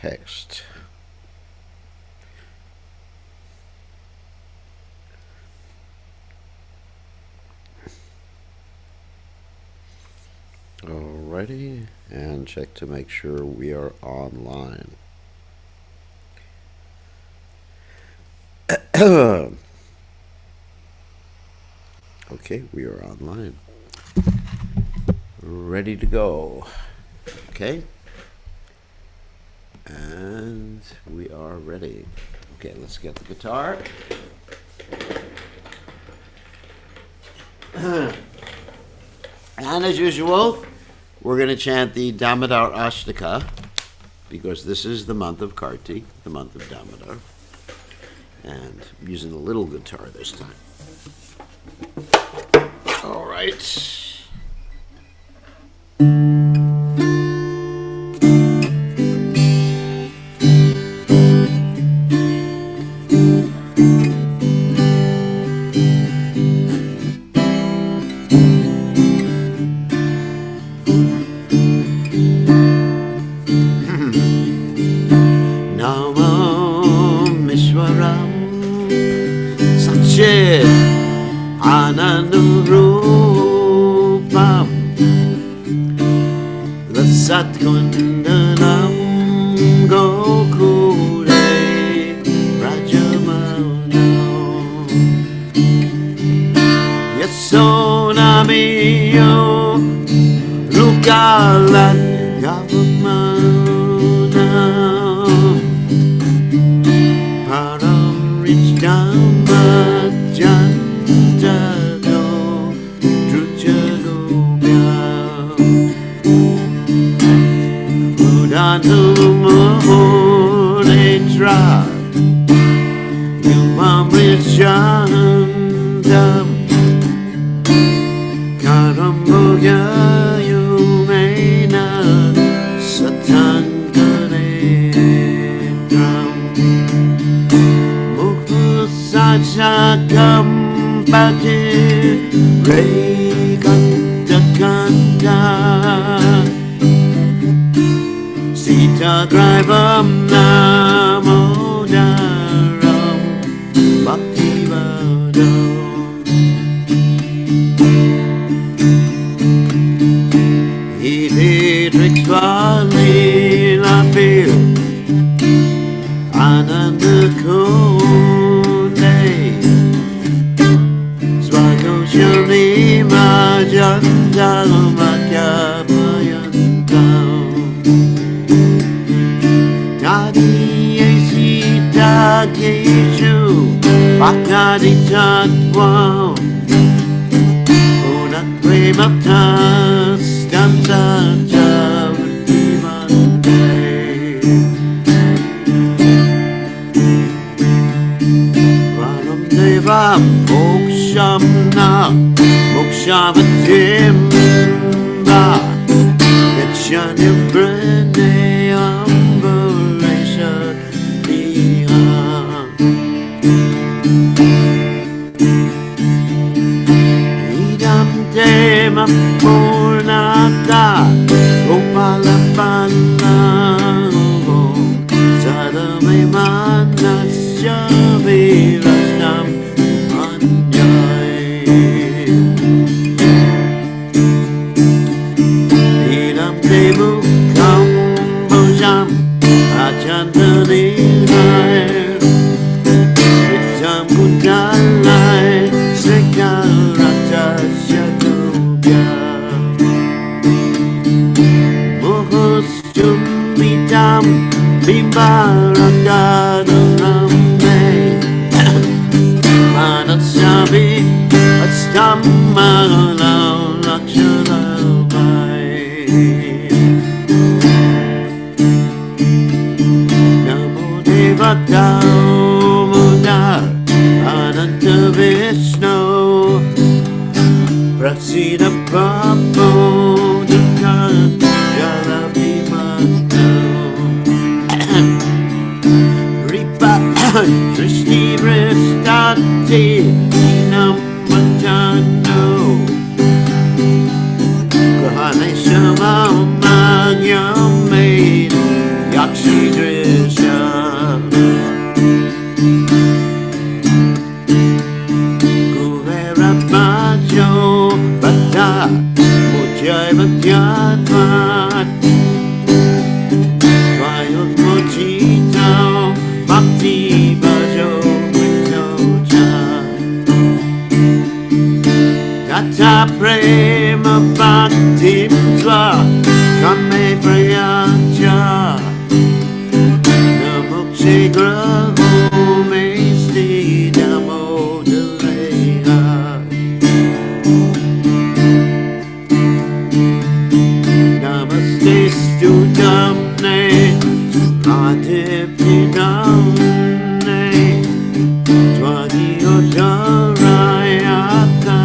text. Alrighty, and check to make sure we are online. Okay, we are online. Ready to go. Okay. And we are ready. Okay, let's get the guitar. And as usual, we're going to chant the Damodar Ashtaka, because this is the month of Karti, the month of Damodar. And I'm using the little guitar this time. All right. Anandurupam Lasatkundanam Gokure Rajamanam Yasonamiyo Lukalat Gavamanam Param Richdamajan Munetra Yumamrishandam Karamboya Yumena Satanganetram Mukusachakam Bhati Rekantakanta Sita Drivam Namodaram Bhaktivadam Idritvali Lapir Anandakunde Swagoshani Majandalumakyapayantam Keshu Bhakti Tatvam Unak Premaptas Damsaja Vrimante Varam Deva Mokshamna Mokshavatim Va Yachanyam Pranayam Varesha Tema Purnata Gopalapana Sadame Manasya Virastam Anjay Idam Devu Kambojam Achantanilai Vitam Kundalai Sekarata Muhustumidam Bimbarakadaramne Manatsavi Astammalam Lakshanamai Namo Devata Mudar Ananta Vishnu Prasida Prabhu Dukkha Srishti Vristati Nampatano Grahaneshama Magyame Yakshidri Anta prema bhakti swa kame prayacha namukshi graho me sti namo daleha namaste stutamne adipinamne twani ojarayaka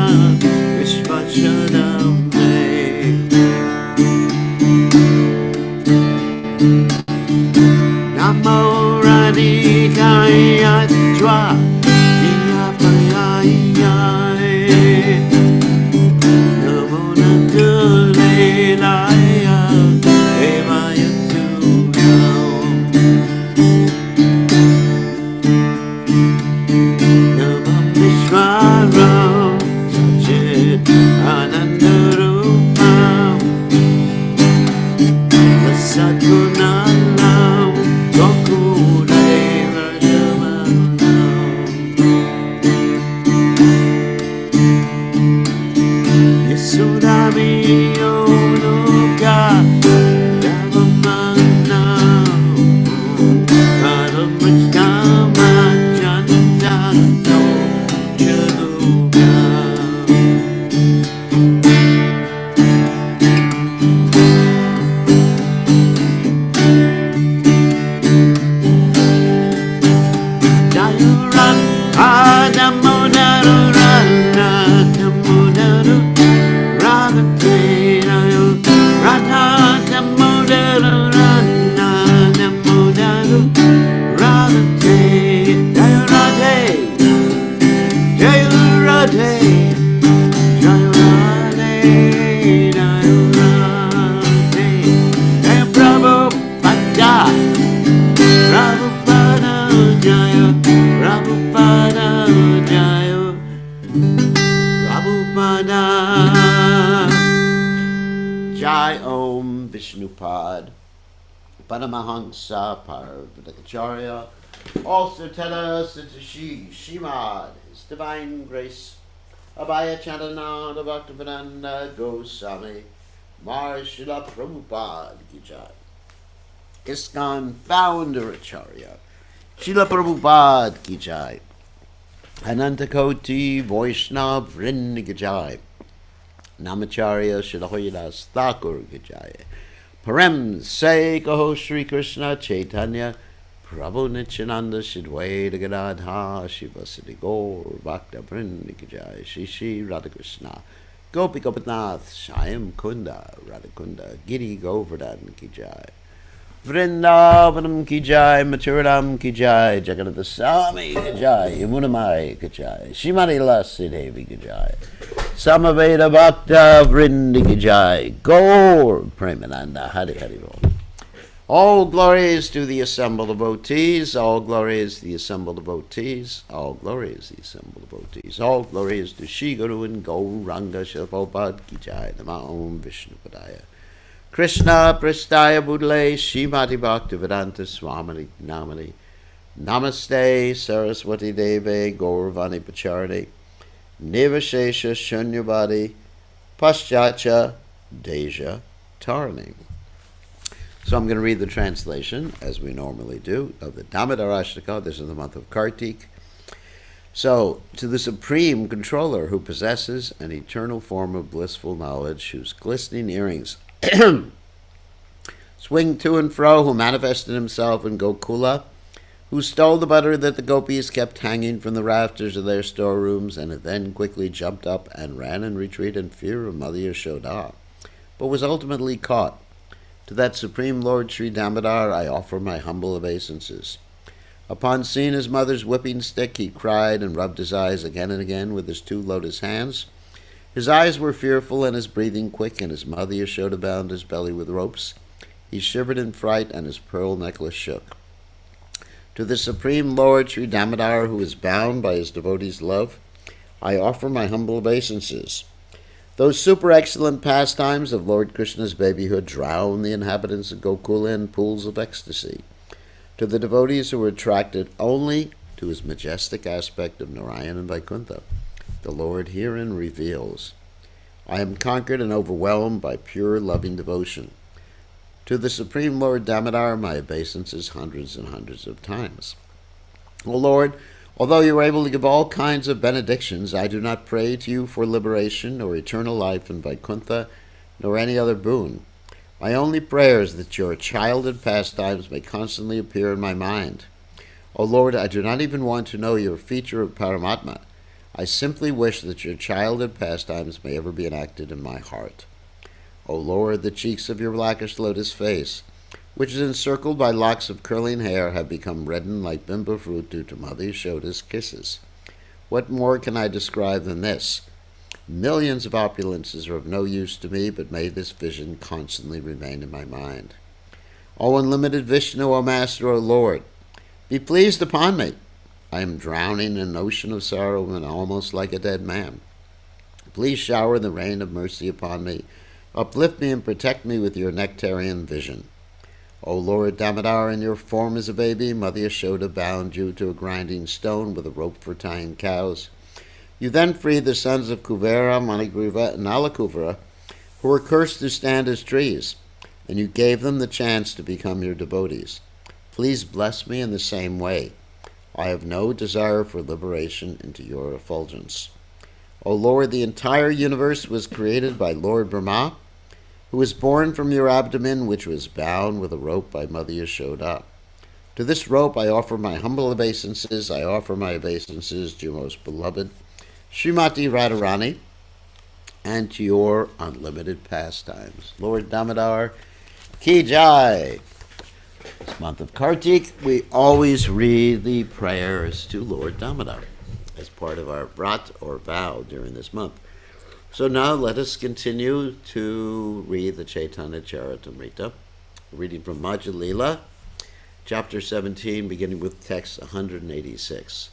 vishvachanamne namo radhikaya tva diyapayaya namo nandulelaya evayatuyam namam vishvaram sachit anandarupam sagunalam gokule rajamanam yasudami yonuka davamanam paramachkama chandanto chaluga Dayuran adamunarurana tamunaru radhate dayu radha tamunarurana tamunaru radhate dayu radhe dayu radhe dayu radhe dayu radhe dayu Prabhupada Prabhupada Jaya Prabhupada Jaya Prabhupada Jai Om Vishnupad Paramahansa Parvadakacharya also tell us that Shrimad, His Divine Grace Abhaya Chandananda Bhaktivedanta Goswami Marshila Prabhupada Ki Jai ISKCON Founder Acharya Srila Prabhupada Ki Jai Anantakoti Vaishnav Vrinda Ki Jai Namacharya Srila Haridas Thakur Ki Jai Parem Se Kaho Shri Krishna Chaitanya Prabhu Nityananda Shidwaita Gadadha Shivasati Gaur Bhakta Vrinda Ki Jai Shri Shri Radhakrishna Gopi Gopinath Shyam Kunda Radhakunda Giri Govardhan Ki Jai Vrindavanam Ki Jai, Mathuram Ki Jai, Jagannath Swami Ki Jai, Yamunamai Ki Jai, Shrimati Lasi Devi Ki Jai, Samaveda Bhakta Vrindi Ki Jai, Gaur Premananda Hari Hari Bol. All glories to the assembled devotees, all glories to the assembled devotees, all glories to the assembled devotees, all glories to Shri Guru and Gauranga Shilpopad Ki Jai, Nama Om Vishnupadaya. Krishna Prastaya Budle Shrimati Bhaktivedanta Swamini Namani Namaste Saraswati Deve Gauravani Pacharni Nivashesha Shunyavadi Paschatcha Deja Tarani. So I'm going to read the translation, as we normally do, of the Damodar Ashtaka. This is the month of Kartik. So, to the Supreme Controller who possesses an eternal form of blissful knowledge, whose glistening earrings swing to and fro, who manifested himself in Gokula, who stole the butter that the gopis kept hanging from the rafters of their storerooms, and then quickly jumped up and ran in retreat in fear of Mother Yashoda, but was ultimately caught. To that Supreme Lord Sri Damodar I offer my humble obeisances. Upon seeing his mother's whipping stick, he cried and rubbed his eyes again and again with his two lotus hands. His eyes were fearful and his breathing quick, and his mother Yashoda bound his belly with ropes. He shivered in fright, and his pearl necklace shook. To the Supreme Lord Sri Damodar, who is bound by his devotees' love, I offer my humble obeisances. Those super excellent pastimes of Lord Krishna's babyhood drown the inhabitants of Gokula in pools of ecstasy. To the devotees who are attracted only to his majestic aspect of Narayan and Vaikuntha, the Lord herein reveals I am conquered and overwhelmed by pure loving devotion. To the Supreme Lord Damodar, my obeisances hundreds and hundreds of times. O Lord, although you are able to give all kinds of benedictions, I do not pray to you for liberation or eternal life in Vaikuntha, nor any other boon. My only prayer is that your childhood pastimes may constantly appear in my mind. O Lord, I do not even want to know your feature of Paramatma. I simply wish that your childhood pastimes may ever be enacted in my heart. O Lord, the cheeks of your blackish lotus face, which is encircled by locks of curling hair, have become reddened like bimbo fruit due to Mother Yashoda's kisses. What more can I describe than this? Millions of opulences are of no use to me, but may this vision constantly remain in my mind. O unlimited Vishnu, O Master, O Lord, be pleased upon me. I am drowning in an ocean of sorrow and almost like a dead man. Please shower the rain of mercy upon me. Uplift me and protect me with your nectarian vision. O Lord Damodar, in your form as a baby, Mother Yashoda bound you to a grinding stone with a rope for tying cows. You then freed the sons of Kuvera, Manigriva, and Alakuvara, who were cursed to stand as trees, and you gave them the chance to become your devotees. Please bless me in the same way. I have no desire for liberation into your effulgence. O Lord, the entire universe was created by Lord Brahma, who was born from your abdomen, which was bound with a rope by Mother Yashoda. To this rope I offer my humble obeisances. I offer my obeisances to your most beloved Srimati Radharani and to your unlimited pastimes. Lord Damodar, Ki Jai. This month of Kartik, we always read the prayers to Lord Damodar as part of our vrat or vow during this month. So now let us continue to read the Chaitanya Charitamrita, reading from Madhya Lila, chapter 17, beginning with text 186.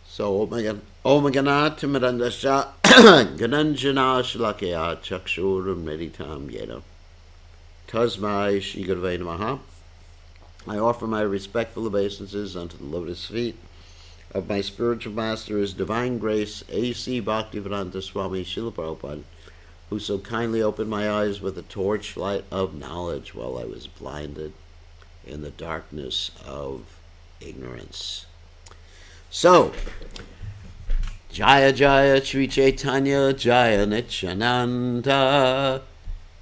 So, Om Ganat Mirandasha Gananjana Shalakya Chakshuram Meditam Yena Tasmai Shri Gurave Namaha. I offer my respectful obeisances unto the lotus feet of my spiritual master, His Divine Grace, A.C. Bhaktivedanta Swami Srila Prabhupada, who so kindly opened my eyes with a torchlight of knowledge while I was blinded in the darkness of ignorance. So, Jaya Jaya Sri Chaitanya Jaya Nityananda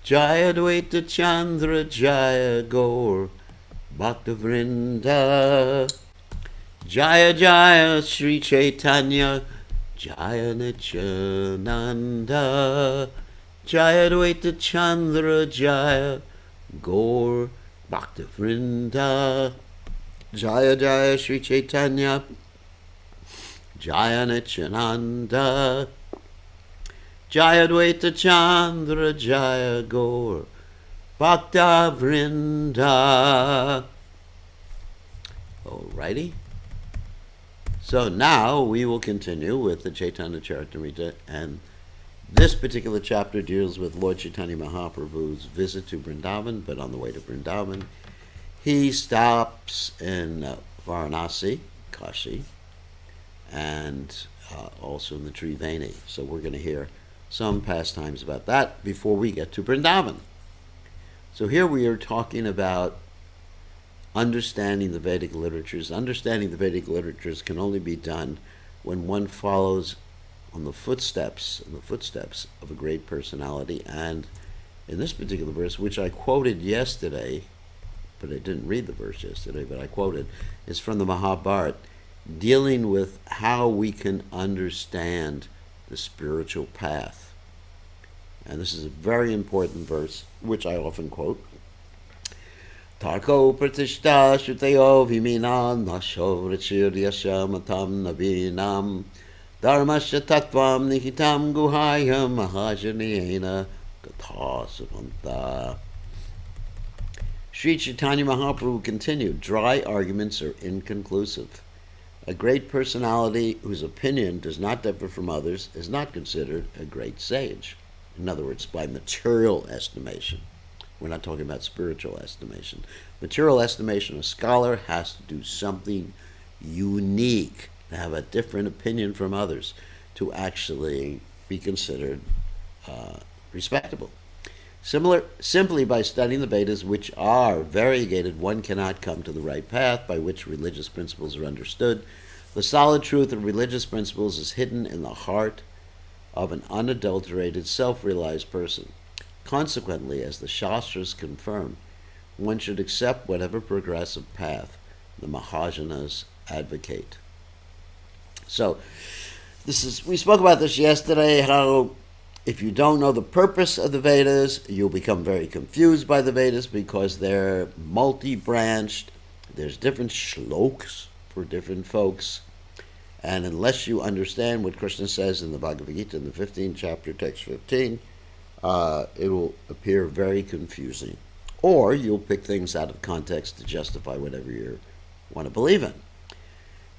Jaya Dvaita Chandra Jaya Gaur Bhaktavrinda Jaya Jaya Sri Chaitanya Jaya Nityananda Jaya Dvaita Chandra Jaya Gaur Bhaktavrinda Jaya Jaya Sri Chaitanya Jaya Nityananda Jaya Dvaita Chandra Jaya Gaur Bhaktavrinda. Alrighty. So now we will continue with the Chaitanya Charitamrita, and this particular chapter deals with Lord Chaitanya Mahaprabhu's visit to Vrindavan, but on the way to Vrindavan, he stops in Varanasi, Kashi, and also in the Triveni. So we're going to hear some pastimes about that before we get to Vrindavan. So here we are talking about understanding the Vedic literatures. Understanding the Vedic literatures can only be done when one follows on the footsteps of a great personality. And in this particular verse, which I quoted yesterday, but I didn't read the verse yesterday, but I quoted, is from the Mahabharata, dealing with how we can understand the spiritual path. And this is a very important verse, which I often quote. Tarko pratishta shutayo viminam nasho vrichiryasya matam navinam dharmasya tattvam nihitam guhayam mahajaniyena kathasavanta. Sri Chaitanya Mahaprabhu continued, dry arguments are inconclusive. A great personality whose opinion does not differ from others is not considered a great sage. In other words, by material estimation. We're not talking about spiritual estimation. Material estimation, a scholar has to do something unique, to have a different opinion from others, to actually be considered respectable. Simply by studying the Vedas, which are variegated, one cannot come to the right path by which religious principles are understood. The solid truth of religious principles is hidden in the heart of an unadulterated, self-realized person. Consequently, as the Shastras confirm, one should accept whatever progressive path the Mahajanas advocate. So, we spoke about this yesterday, how if you don't know the purpose of the Vedas, you'll become very confused by the Vedas because they're multi-branched. There's different shlokas for different folks. And unless you understand what Krishna says in the Bhagavad Gita in the 15th chapter, text 15, it will appear very confusing. Or you'll pick things out of context to justify whatever you want to believe in.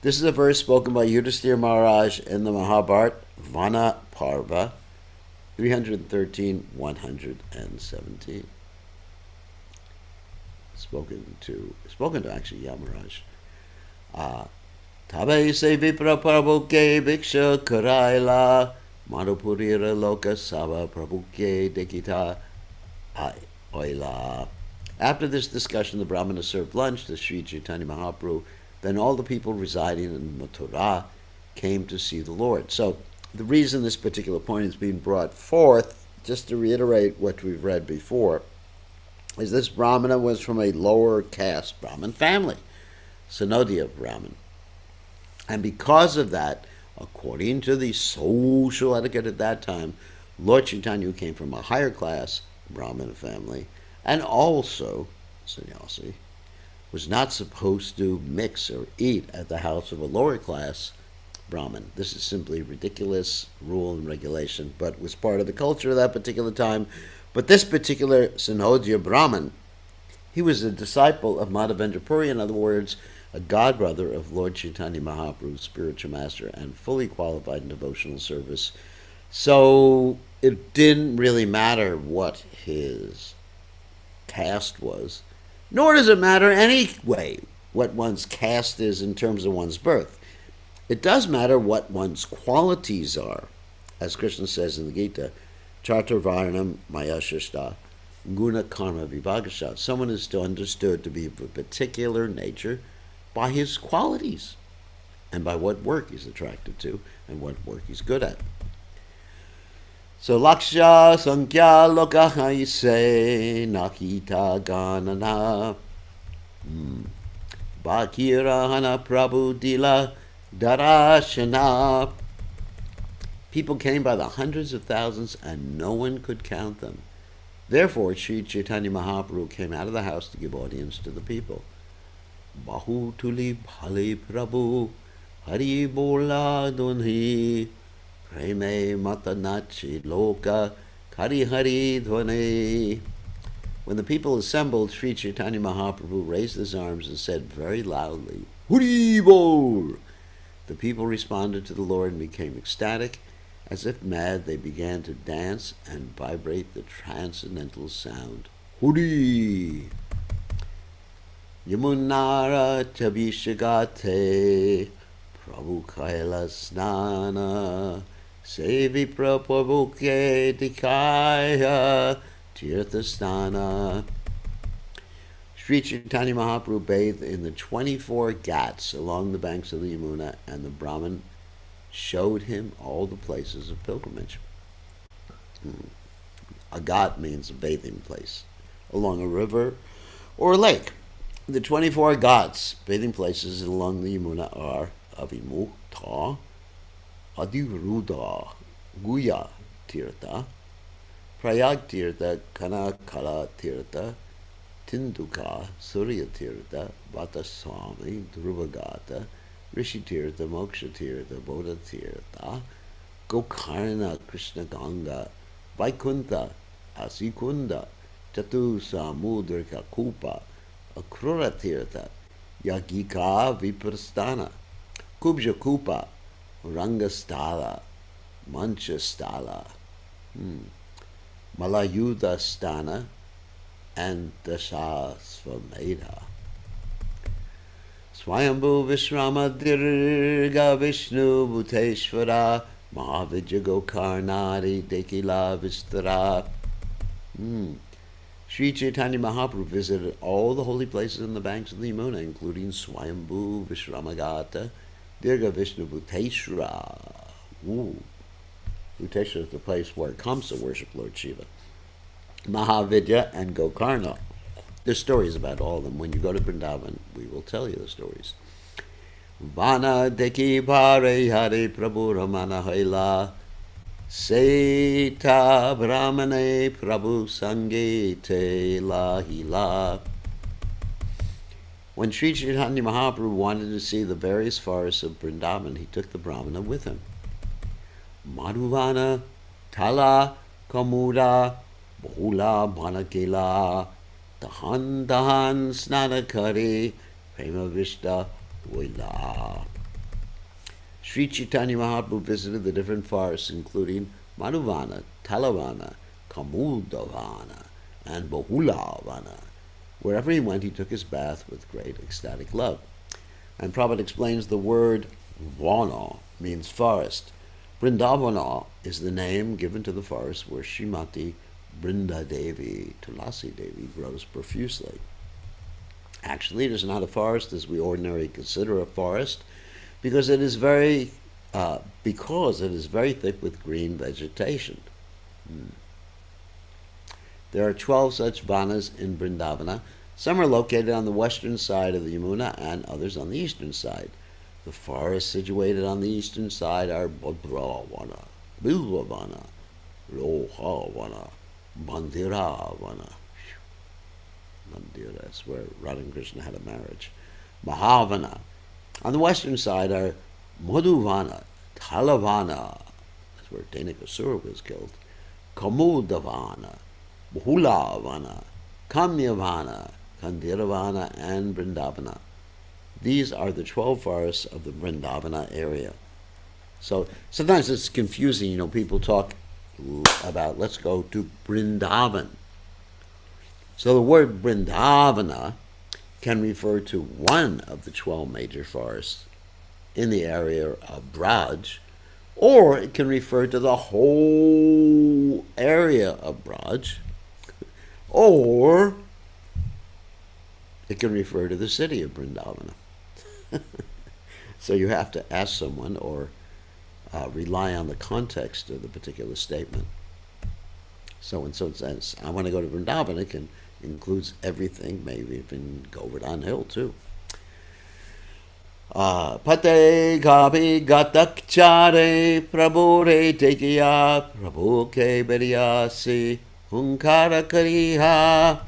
This is a verse spoken by Yudhisthira Maharaj in the Mahabharata, Vana Parva, 313, 117. Spoken to actually Yamaraj. Tabe se vipra prabhuke bhiksha karaila madhupurira loka sava prabhuke dekita oila. After this discussion, the Brahmana served lunch to Sri Chaitanya Mahaprabhu. Then all the people residing in Mathura came to see the Lord. So the reason this particular point is being brought forth, just to reiterate what we've read before, is this Brahmana was from a lower caste Brahmin family, Sanodya Brahmin. And because of that, according to the social etiquette at that time, Lord Chaitanya, who came from a higher class Brahmin family, and also sannyasi, was not supposed to mix or eat at the house of a lower class Brahmin. This is simply ridiculous rule and regulation, but was part of the culture of that particular time. But this particular Sanodya Brahmin, he was a disciple of Madhavendra Puri, in other words, a godbrother of Lord Chaitanya Mahaprabhu's spiritual master, and fully qualified in devotional service. So it didn't really matter what his caste was, nor does it matter anyway what one's caste is in terms of one's birth. It does matter what one's qualities are. As Krishna says in the Gita, Chaturvarnam Mayashashta Guna Karma Vibhagasha. Someone is understood to be of a particular nature by his qualities and by what work he's attracted to and what work he's good at. So Laksha Sankhya Lokaha say Nakita Ganana Bakirahana Prabhu Dila Darashana. People came by the hundreds of thousands and no one could count them. Therefore, Sri Chaitanya Mahaprabhu came out of the house to give audience to the people. Bahu tuli bhale Prabhu Hari bola dunhi Preme matanachi loka Kari hari dhvane. When the people assembled, Sri Chaitanya Mahaprabhu raised his arms and said very loudly, Hari bol! The people responded to the Lord and became ecstatic. As if mad, they began to dance and vibrate the transcendental sound. Huri! Yamunara Chabishagate Prabhu Kaila Snana Sevi Prabhuke Dikaya Tirthastana. Sri Chaitanya Mahaprabhu bathed in the 24 ghats along the banks of the Yamuna, and the Brahmin showed him all the places of pilgrimage. A ghat means a bathing place, along a river or a lake. The 24 ghats, bathing places along the Yamuna, are Avimukta, Adiruda, Guya Tirtha, Prayag Tirtha, Kanakala Tirtha, Tinduka, Surya Tirtha, Vataswami, Dhruvagata, Rishi Tirtha, Moksha Tirtha, Bodha Tirtha, Gokarna, Krishna Ganga, Vaikuntha, Asikunda, Chatu Samudrika Kupa, Akrura Tirtha, Yagika Viprasthana, Kubja Kupa, Rangasthala, Manchasthala, Malayuda Sthana, and Dashasvamedha. Swayambhu Vishrama Dirga Vishnu Bhuteshvara Mahavidya Gokarnari Dekila Vistara. Sri Chaitanya Mahaprabhu visited all the holy places on the banks of the Yamuna, including Swayambhu, Vishramagata, Dirga Vishnu Bhuteshwara. Bhuteshwara is the place where Kamsa worshipped Lord Shiva. Mahavidya and Gokarna. There's stories about all of them. When you go to Vrindavan, we will tell you the stories. Vana deki bhare hare prabhu ramana haila Seta brahmane prabhu sange te lahila. When Sri Chaitanya Mahaprabhu wanted to see the various forests of Vrindavan, he took the brahmana with him. Madhuvana, Tala, Kamuda, Bahula, Banakila, Dahan Dahan Snanakari, Prema Vishta, Voila. Sri Chaitanya Mahaprabhu visited the different forests, including Madhuvana, Talavana, Kamuldavana, and Bahulavana. Wherever he went, he took his bath with great ecstatic love. And Prabhupada explains the word Vana means forest. Vrindavana is the name given to the forest where Srimati Brinda Devi, Tulasi Devi, grows profusely. Actually, it is not a forest as we ordinarily consider a forest, because it is very thick with green vegetation. There are 12 such vanas in Vrindavana. Some are located on the western side of the Yamuna and others on the eastern side. The forests situated on the eastern side are Bhadravana, Bilvavana, Lohavana, Mandiravana. Mandira, that's where Radha and Krishna had a marriage. Mahavana. On the western side are Madhuvana, Talavana, that's where Denakasura was killed, Kamudavana, Bahulavana, Kamyavana, Kandiravana, and Vrindavana. These are the 12 forests of the Vrindavana area. So sometimes it's confusing, people talk about let's go to Vrindavan. So the word Vrindavana can refer to one of the 12 major forests in the area of Braj, or it can refer to the whole area of Braj, or it can refer to the city of Vrindavana. So you have to ask someone or rely on the context of the particular statement. So and so it says, I want to go to Vrindavan, it includes everything, maybe even Govardhan Hill too. Pate gabi gatakchare prabhure tekiya prabhu ke beriyasi hunkara kariha.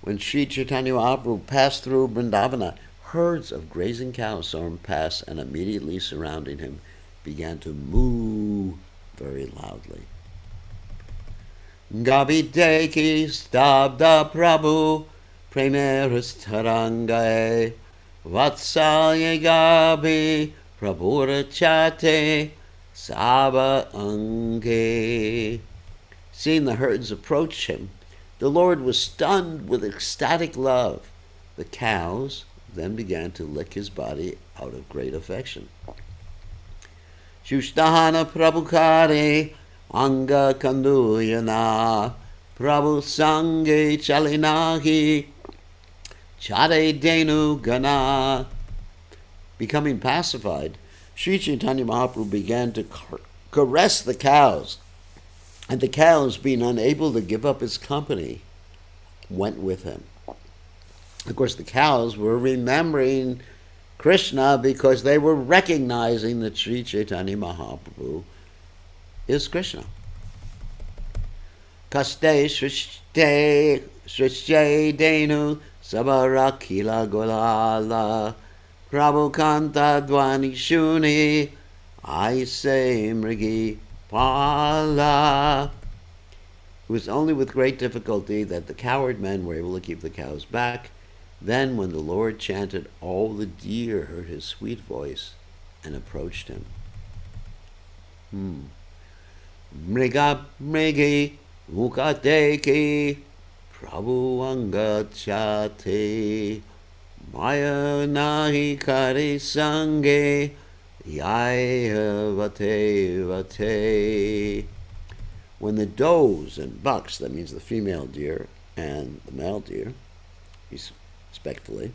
When Sri Chaitanya Mahaprabhu passed through Vrindavana, herds of grazing cows saw him pass and immediately surrounding him began to moo very loudly. Gabi deki stabda prabhu premeris tarangae vatsalya gabi prabhura chate saba ange. Seeing the herds approach him, the Lord was stunned with ecstatic love. The cows then began to lick his body out of great affection. Shushtahana prabhukare anga kanduyana prabhu sange chalinahi chade denu gana. Becoming pacified, Sri Chaitanya Mahaprabhu began to caress the cows, and the cows, being unable to give up his company, went with him. Of course, the cows were remembering Krishna because they were recognizing that Sri Chaitanya Mahaprabhu is Krishna. Kaste shrishte denu sabarakila golala prabhu kanta dwani shuni aise mrigi pala. It was only with great difficulty that the coward men were able to keep the cows back. Then, when the Lord chanted, all the deer heard his sweet voice and approached him. Mriga mrigi mukadeki prabhu angachate maya nahi kare sange Yaya vate vate. When the does and bucks, that means the female deer and the male deer, respectfully,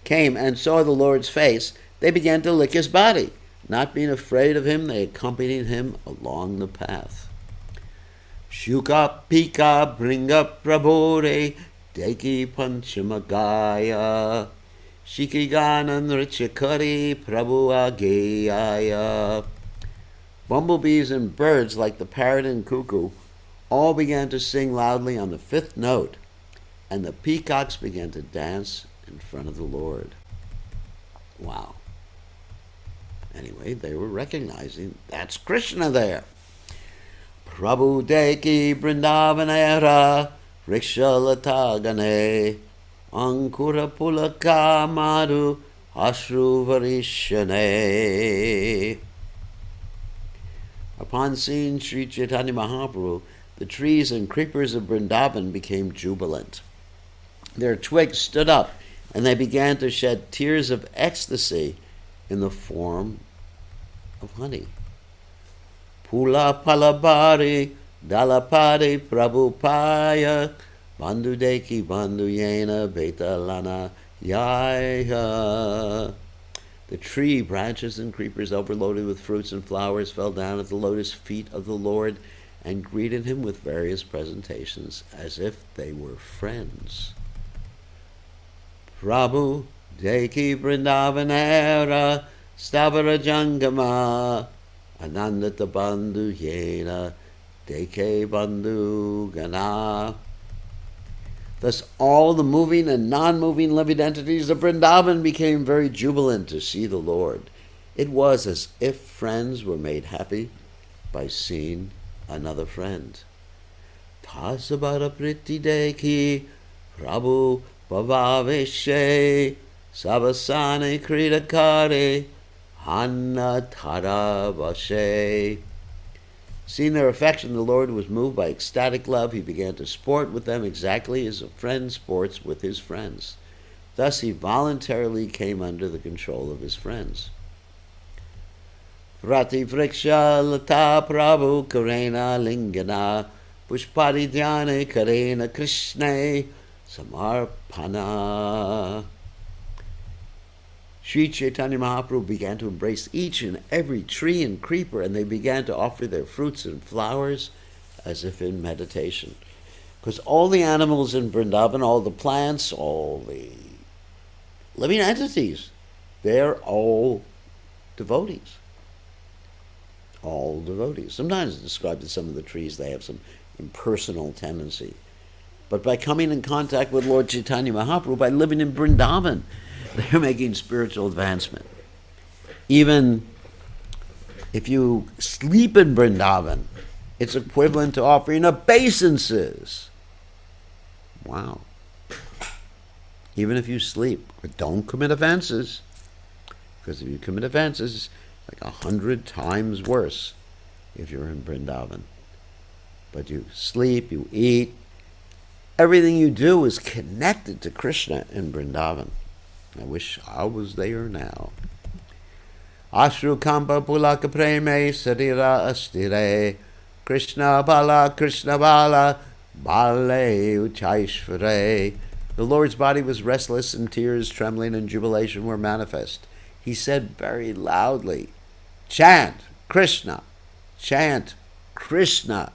came and saw the Lord's face, they began to lick his body. Not being afraid of him, they accompanied him along the path. Shuka pika bringa prabhure deki panchamagaya shikiganan richakari prabhu agayaya. Bumblebees and birds like the parrot and cuckoo all began to sing loudly on the fifth note, and the peacocks began to dance in front of the Lord. Wow. Anyway, they were recognizing that's Krishna there. Prabhu Deki Brindavanera Rikshalatagane Ankura Pulaka Madhu Ashru Varishane. Upon seeing Sri Chaitanya Mahaprabhu, the trees and creepers of Vrindavan became jubilant. Their twigs stood up, and they began to shed tears of ecstasy in the form of honey. Pula palabari dalapadi prabhupaya bandhu deki bandhu yena betalana yaya. The tree branches and creepers overloaded with fruits and flowers fell down at the lotus feet of the Lord and greeted him with various presentations as if they were friends. Prabhu deki brindavanera stavara jangama anandata bandhu yena deke bandhu gana. Thus all the moving and non-moving living entities of Vrindavan became very jubilant to see the Lord. It was as if friends were made happy by seeing another friend. Tasabara priti deki prabhu bhavaveshe sabasane kridakare hanna taravashe. Seeing their affection, the Lord was moved by ecstatic love. He began to sport with them exactly as a friend sports with his friends. Thus he voluntarily came under the control of his friends. Prati vriksha lata prabhu karena lingana pushpadi dhyane karena krishna samarpana. Sri Chaitanya Mahaprabhu began to embrace each and every tree and creeper, and they began to offer their fruits and flowers as if in meditation. Because all the animals in Vrindavan, all the plants, all the living entities, they're all devotees. All devotees. Sometimes it's described that some of the trees, they have some impersonal tendency. But by coming in contact with Lord Chaitanya Mahaprabhu, by living in Vrindavan, they're making spiritual advancement. Even if you sleep in Vrindavan, it's equivalent to offering obeisances. Wow. Even if you sleep, but don't commit offenses. Because if you commit offenses, it's like 100 times worse if you're in Vrindavan. But you sleep, you eat, everything you do is connected to Krishna in Vrindavan. I wish I was there now. Ashru kampa pulaka preme sarira astire Krishna bala bale uchaishvare. The Lord's body was restless, and tears, trembling, and jubilation were manifest. He said very loudly, "Chant Krishna, chant Krishna."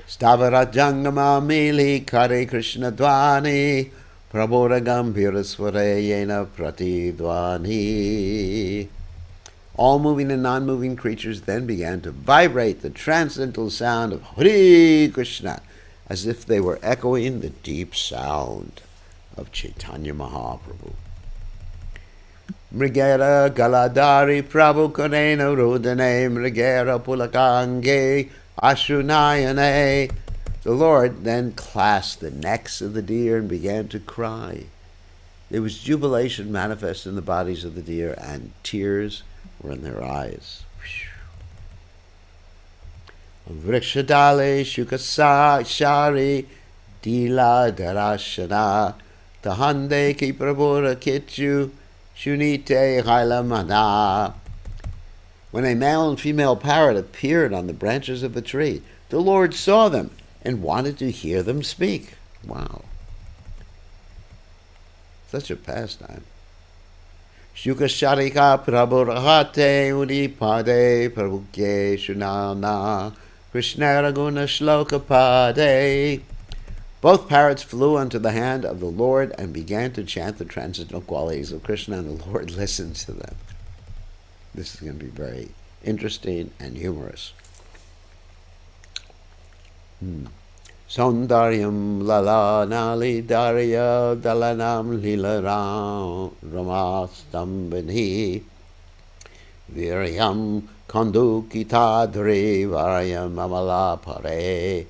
Stavara jangama mili kare Krishna dvani Prabodha gambhira swarayena pratidvani. All moving and non-moving creatures then began to vibrate the transcendental sound of Hare Krishna, as if they were echoing the deep sound of Chaitanya Mahaprabhu. Mrigera galadari prabhu karena rodane mrigera pulakange ashunayane. The Lord then clasped the necks of the deer and began to cry. There was jubilation manifest in the bodies of the deer, and tears were in their eyes. Vrikshadale shukasari dila darashana tahande ki prabhura kitchu shunite hailamana. When a male and female parrot appeared on the branches of the tree, the Lord saw them and wanted to hear them speak. Wow. Such a pastime. Shukasharika prabhurahate udipade prabhuke shunana Krishna raguna shloka pade. Both parrots flew unto the hand of the Lord and began to chant the transcendental qualities of Krishna, and the Lord listened to them. This is going to be very interesting and humorous. Saundaryam lala nali darya dalanam lila ramastambani viryam kandukitadri varyam amala pare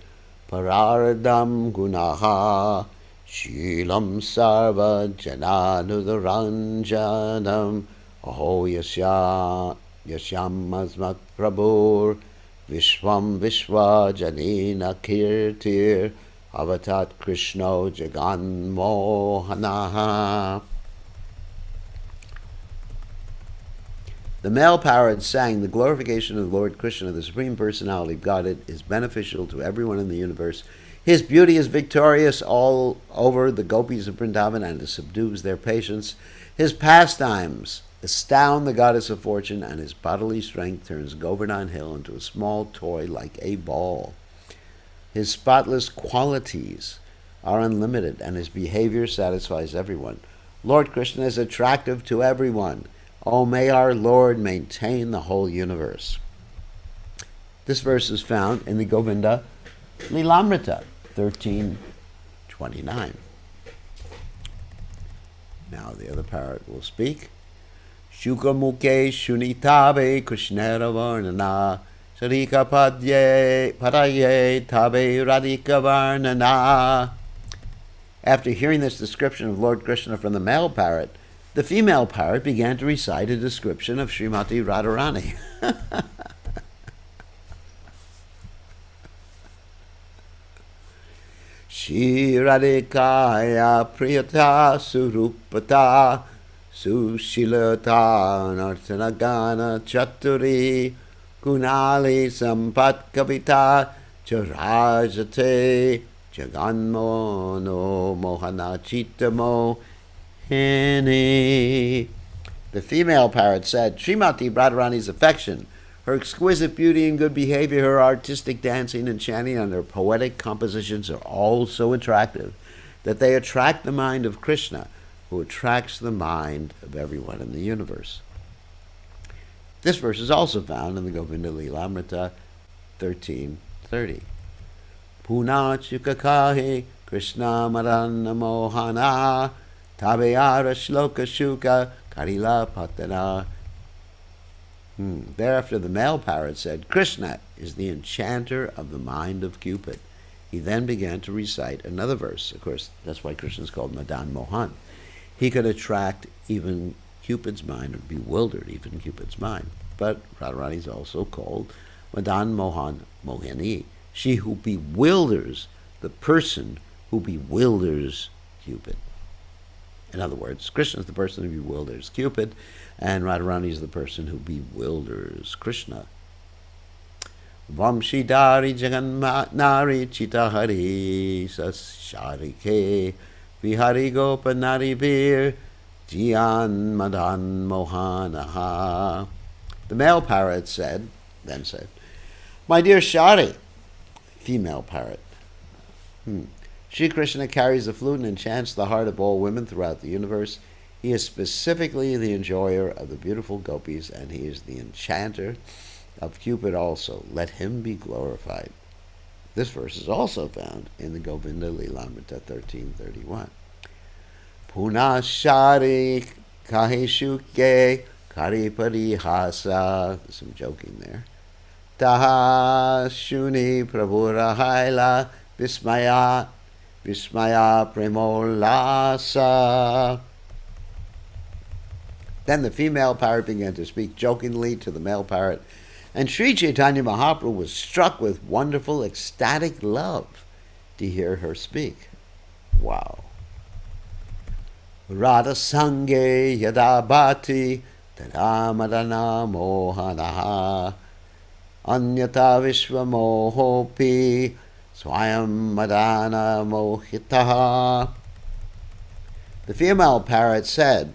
pararadam gunaha shilam sarva jananudaranjanam aho yasham asmat prabhur Vishwam Vishwa Janina Kirtir Avatat Krishno Jagan Mohanaha. The male parrots sang, the glorification of the Lord Krishna, the Supreme Personality of Godhead, is beneficial to everyone in the universe. His beauty is victorious all over the gopis of Vrindavan and subdues their patience. His pastimes astound the goddess of fortune, and his bodily strength turns Govardhan Hill into a small toy like a ball. His spotless qualities are unlimited, and his behavior satisfies everyone. Lord Krishna is attractive to everyone. Oh, may our Lord maintain the whole universe. This verse is found in the Govinda Lilamrita 13:29. Now the other parrot will speak. Shukamuke shunitabe krishnera varnana sarika padye paraye tabe radhika varnana. After hearing this description of Lord Krishna from the male parrot, the female parrot began to recite a description of Srimati Radharani. Shri Radhikaya Priyata Surupata Sushilata Nartanagana Chaturi Kunali Sampat Kavita Charajate Jaganmono Mohana Chitamo Hini. The female parrot said, Srimati Radharani's affection, her exquisite beauty and good behavior, her artistic dancing and chanting, and her poetic compositions are all so attractive that they attract the mind of Krishna, who attracts the mind of everyone in the universe. This verse is also found in the Govinda Lilamrita 13:30. Punachukakahi Krishna Marana Mohana Tabeyara Shloka Shuka Karila Patana. Thereafter the male parrot said, Krishna is the enchanter of the mind of Cupid. He then began to recite another verse. Of course, that's why Krishna is called Madan Mohan. He could attract even Cupid's mind, or bewildered even Cupid's mind. But Radharani is also called Madan Mohan Mohini, she who bewilders the person who bewilders Cupid. In other words, Krishna is the person who bewilders Cupid, and Radharani is the person who bewilders Krishna. Vamshidari Jagannari Chitahari Sasharike Vihari Gopanari Bir Jian Madan Mohanaha. The male parrot then said, My dear Shari, female parrot, Shri Krishna carries the flute and enchants the heart of all women throughout the universe. He is specifically the enjoyer of the beautiful gopis, and he is the enchanter of Cupid also. Let him be glorified. This verse is also found in the Govinda Lilamrita 13:31. Punashari kaheshuke kariparihasa. There's some joking there. Taha shuni prabhurahaila vismaya premolasa. Then the female parrot began to speak jokingly to the male parrot, and Sri Chaitanya Mahaprabhu was struck with wonderful, ecstatic love to hear her speak. Wow. Radha Sange Yada Bhati Tada Madana Mohanaha Anyata Vishva Mohopi Swayam Madana Mohitaha. The female parrot said,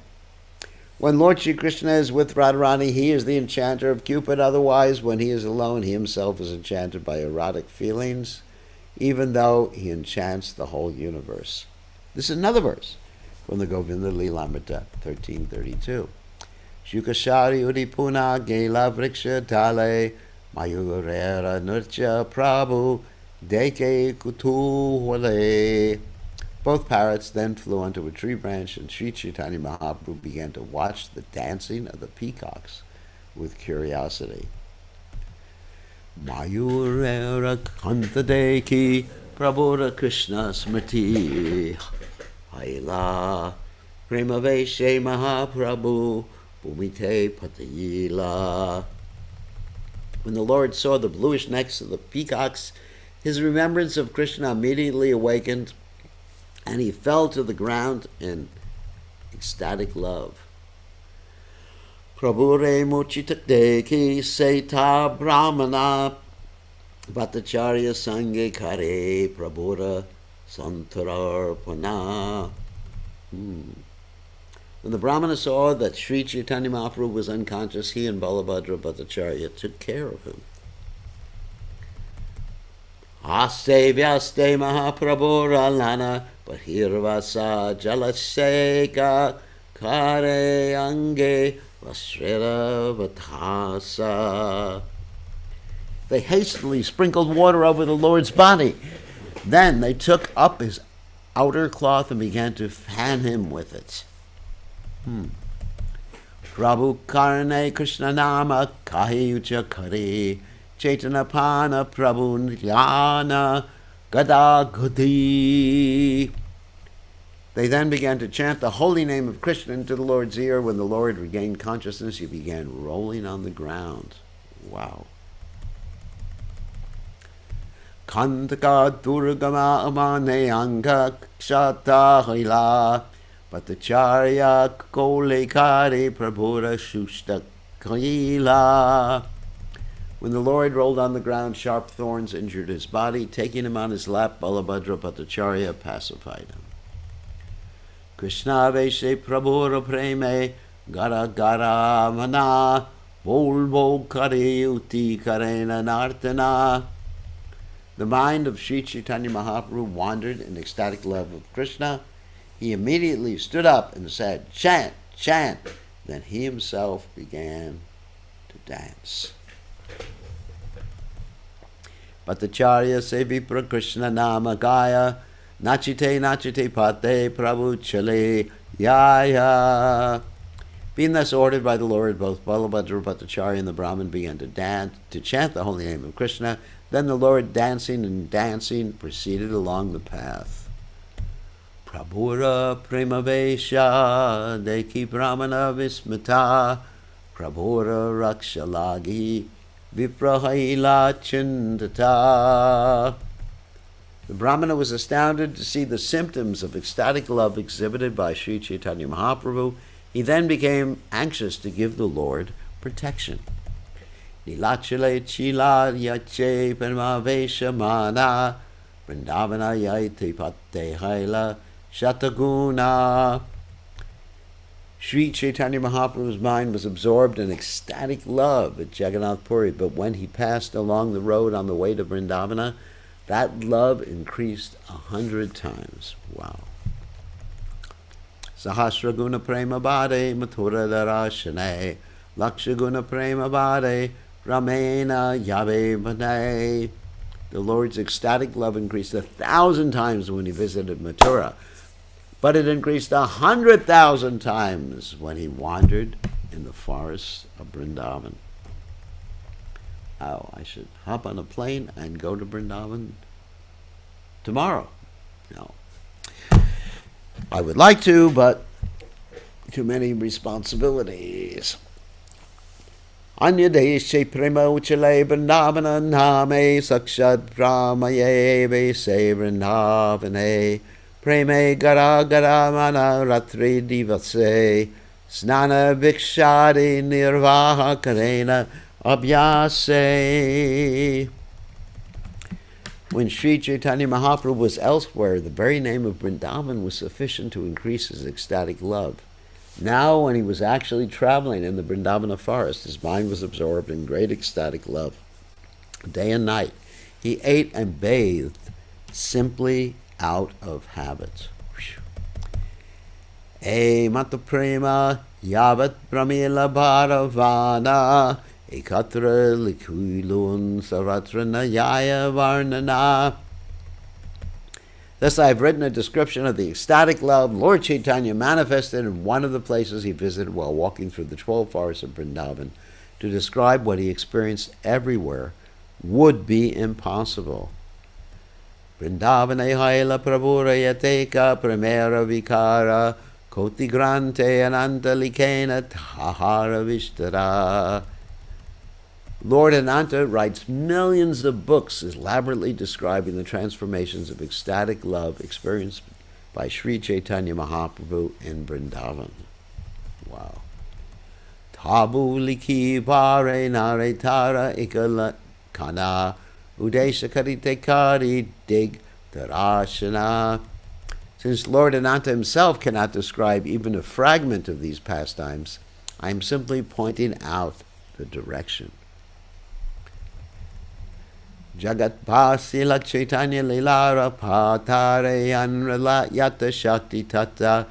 when Lord Shri Krishna is with Radharani, he is the enchanter of Cupid. Otherwise, when he is alone, he himself is enchanted by erotic feelings, even though he enchants the whole universe. This is another verse from the Govinda Lilamrita 1332. Shukashari Udipuna Gela Vriksha Tale Mayurera Nurcha Prabhu Deke Kutuhole. Both parrots then flew onto a tree branch, and Sri Chaitanya Mahaprabhu began to watch the dancing of the peacocks with curiosity. Mayurera Kantadeki Prabhura Krishna Smriti Haila Premaveshe Mahaprabhu Bhumite Patayila. When the Lord saw the bluish necks of the peacocks, his remembrance of Krishna immediately awakened, and he fell to the ground in ecstatic love. Prabhure Muchitakdeki Seta Brahmana Bhattacharya Sange Kare Prabhura Santararpana. When the Brahmana saw that Sri Chaitanya Mahaprabhu was unconscious, he and Balabhadra Bhattacharya took care of him. Aste Vyaste Mahaprabhu Lana Bahirvasa Jalaseka Kare Ange Vasrera Vatasa. They hastily sprinkled water over the Lord's body. Then they took up his outer cloth and began to fan him with it. Prabhu Karne Krishna Nama Kahi Ucha Kari Chaitanya Pana Prabhu Niyana Gada Gudi. They then began to chant the holy name of Krishna into the Lord's ear. When the Lord regained consciousness, he began rolling on the ground. Wow. Kantaka Durgama Amane Anga Kshata Hila Bhattacharya Kolekari Prabhura Shushta Kaila. When the Lord rolled on the ground, sharp thorns injured his body. Taking him on his lap, Balabhadra Bhattacharya pacified him. Krishna Veshe Prabhura Preme Gara Gara Mana Bolbo Kare Uti Karena Nartana. The mind of Sri Chaitanya Mahaprabhu wandered in ecstatic love of Krishna. He immediately stood up and said, chant, chant. Then he himself began to dance. Bhattacharya se vipra Krishna nama gaya nachite nachite pate prabhu chale yaya. Being thus ordered by the Lord, both Balabhadra Bhattacharya and the Brahmin began to dance, to chant the holy name of Krishna. Then the Lord, dancing and dancing, proceeded along the path. Prabhura Premavesha Deki Brahmana Vismata Prabhura Rakshalagi Viprahaila Chindata. The Brahmana was astounded to see the symptoms of ecstatic love exhibited by Sri Chaitanya Mahaprabhu. He then became anxious to give the Lord protection. Nilachale chila yache permavesha mana Vrindavana yaite patte haila shataguna. Sri Chaitanya Mahaprabhu's mind was absorbed in ecstatic love at Jagannath Puri, but when he passed along the road on the way to Vrindavana, that love increased 100 times. Wow. Sahasraguna prema bade mathura darashane lakshaguna prema bade ramena yave bade. The Lord's ecstatic love increased 1,000 times when he visited Mathura, but it increased 100,000 times when he wandered in the forests of Vrindavan. Oh, I should hop on a plane and go to Vrindavan tomorrow. No. I would like to, but too many responsibilities. Anya deshe prema uchale Vrindavana name sakshad brahmaye vese Vrindavane Preme gara gara mana ratri divase snana bhikshari nirvaha karena abhyase. When Sri Chaitanya Mahaprabhu was elsewhere, the very name of Vrindavan was sufficient to increase his ecstatic love. Now, when he was actually traveling in the Vrindavana forest, his mind was absorbed in great ecstatic love. Day and night, he ate and bathed simply out of habit. E mata prema yavat brahmila bharavana ekatra likulun saratra nayaya varnana. Thus I have written a description of the ecstatic love Lord Chaitanya manifested in one of the places he visited while walking through the 12 forests of Vrindavan. To describe what he experienced everywhere would be impossible. Vrindavane haila prabhura yateka primera vikara koti grante ananta likena tahara vishtara. Lord Ananta writes millions of books elaborately describing the transformations of ecstatic love experienced by Sri Chaitanya Mahaprabhu in Vrindavan. Wow. Tabu likhi pare nare tara ikala kana udesha karite kari dig darashana. Since Lord Ananta himself cannot describe even a fragment of these pastimes, I am simply pointing out the direction. Jagat Pasila Chaitanya Lilara Patare Anrala Yata Shakti Tata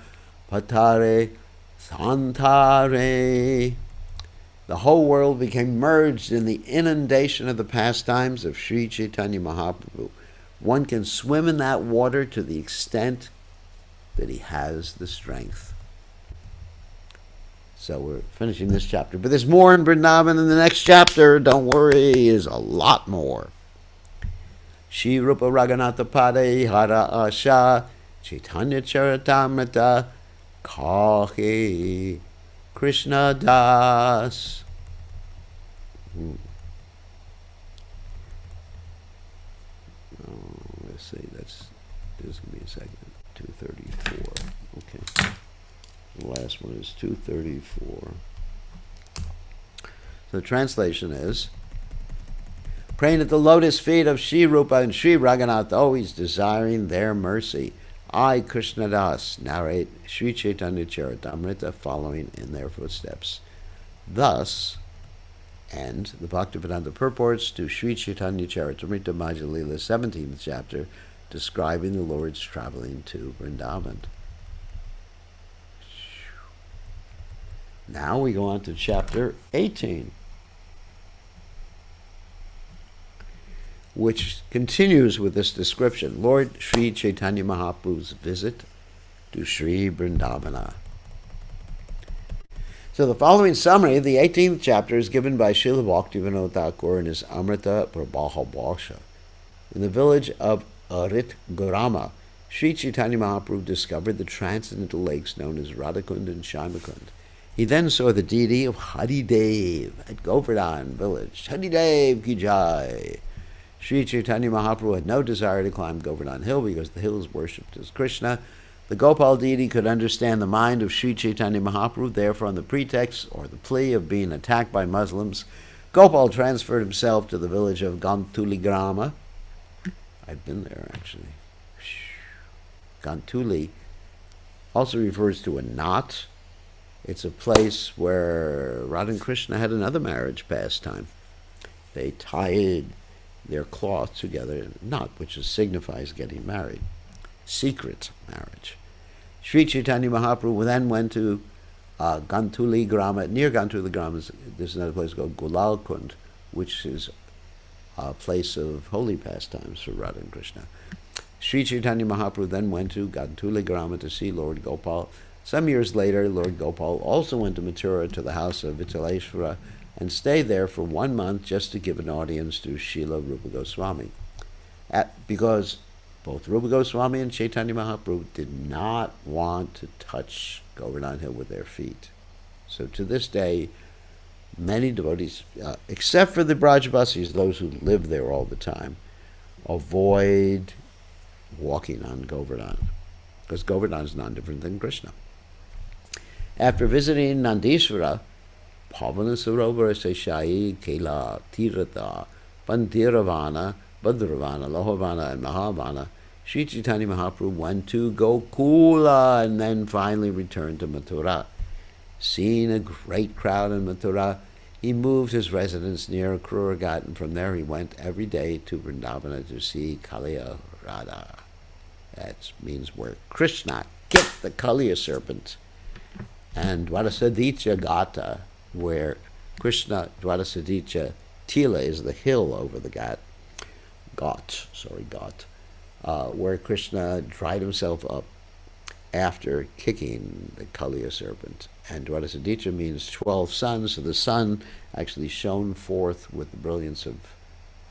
Patare Santare. The whole world became merged in the inundation of the pastimes of Sri Chaitanya Mahaprabhu. One can swim in that water to the extent that he has the strength. So we're finishing this chapter. But there's more in Vrindavan in the next chapter. Don't worry, there's a lot more. Shri Rupa Raghunatha Pade Hara Asha Chaitanya Charitamrita Kahi Krishna Das. Let's see, there's going to be a second. 234. Okay. The last one is 234. So the translation is, praying at the lotus feet of Shri Rupa and Shri Raghunatha, always desiring their mercy, I, Krishna Das, narrate Sri Chaitanya Charitamrita following in their footsteps. Thus end the Bhaktivedanta purports to Sri Chaitanya Charitamrita Madhya Lila, 17th chapter, describing the Lord's traveling to Vrindavan. Now we go on to chapter 18, which continues with this description. Lord Sri Chaitanya Mahaprabhu's visit to Sri Vrindavana. So the following summary of the 18th chapter is given by Srila Bhaktivinoda Thakur in his Amrita Prabha Bhasha. In the village of Arit Gorama, Sri Chaitanya Mahaprabhu discovered the transcendental lakes known as Radhakund and Shaimakund. He then saw the deity of Haridev at Govardhan village. Haridev ki jai. Sri Chaitanya Mahaprabhu had no desire to climb Govardhan hill because the hill is worshipped as Krishna. The Gopal deity could understand the mind of Sri Chaitanya Mahaprabhu, therefore on the pretext or the plea of being attacked by Muslims, Gopal transferred himself to the village of Gantuli Grama. I've been there actually. Gantuli also refers to a knot. It's a place where Radha and Krishna had another marriage pastime. They tied their cloth together in a knot, which signifies getting married. Secret marriage. Sri Chaitanya Mahaprabhu then went to Gantuli Grama. Near Gantuli Grama, there's another place called Gulalkund, which is a place of holy pastimes for Radha and Krishna. Sri Chaitanya Mahaprabhu then went to Gantuli Grama to see Lord Gopal. Some years later, Lord Gopal also went to Mathura to the house of Vitaleshvara and stayed there for 1 month just to give an audience to Srila Rupa Goswami. Because both Rupa Goswami and Chaitanya Mahaprabhu did not want to touch Govardhan Hill with their feet. So to this day, many devotees, except for the Brajavasis, those who live there all the time, avoid walking on Govardhan. because Govardhan is none different than Krishna. After visiting Nandisvara, Pavana Sarovara Seshai Kela Tirtha Pantiravana Badravana Lohavana and Mahavana, Sri Chaitanya Mahaprabhu went to Gokula and then finally returned to Mathura. Seeing a great crowd in Mathura, he moved his residence near Kruragat, and from there he went every day to Vrindavana to see Kaliya Radha. That means where Krishna kicked the Kaliya serpent. And Dwarasaditya Gata, where Krishna, Dwarasaditya Tila is the hill over the Ghat, where Krishna dried himself up after kicking the Kaliya serpent. And Dwarasaditya means 12 suns, so the sun actually shone forth with the brilliance of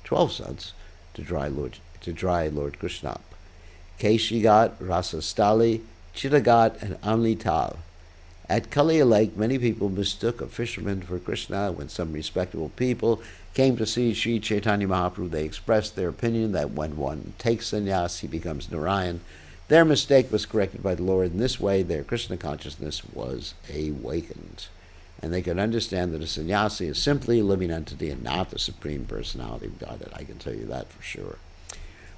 12 suns to dry Lord Krishna up. Keshigat, Rasastali, Chittagat, and Amlital. At Kaliya Lake, many people mistook a fisherman for Krishna. When some respectable people came to see Sri Chaitanya Mahaprabhu, they expressed their opinion that when one takes sannyas, he becomes Narayan. Their mistake was corrected by the Lord. In this way, their Krishna consciousness was awakened. And they could understand that a sannyasi is simply a living entity and not the Supreme Personality of Godhead. I can tell you that for sure.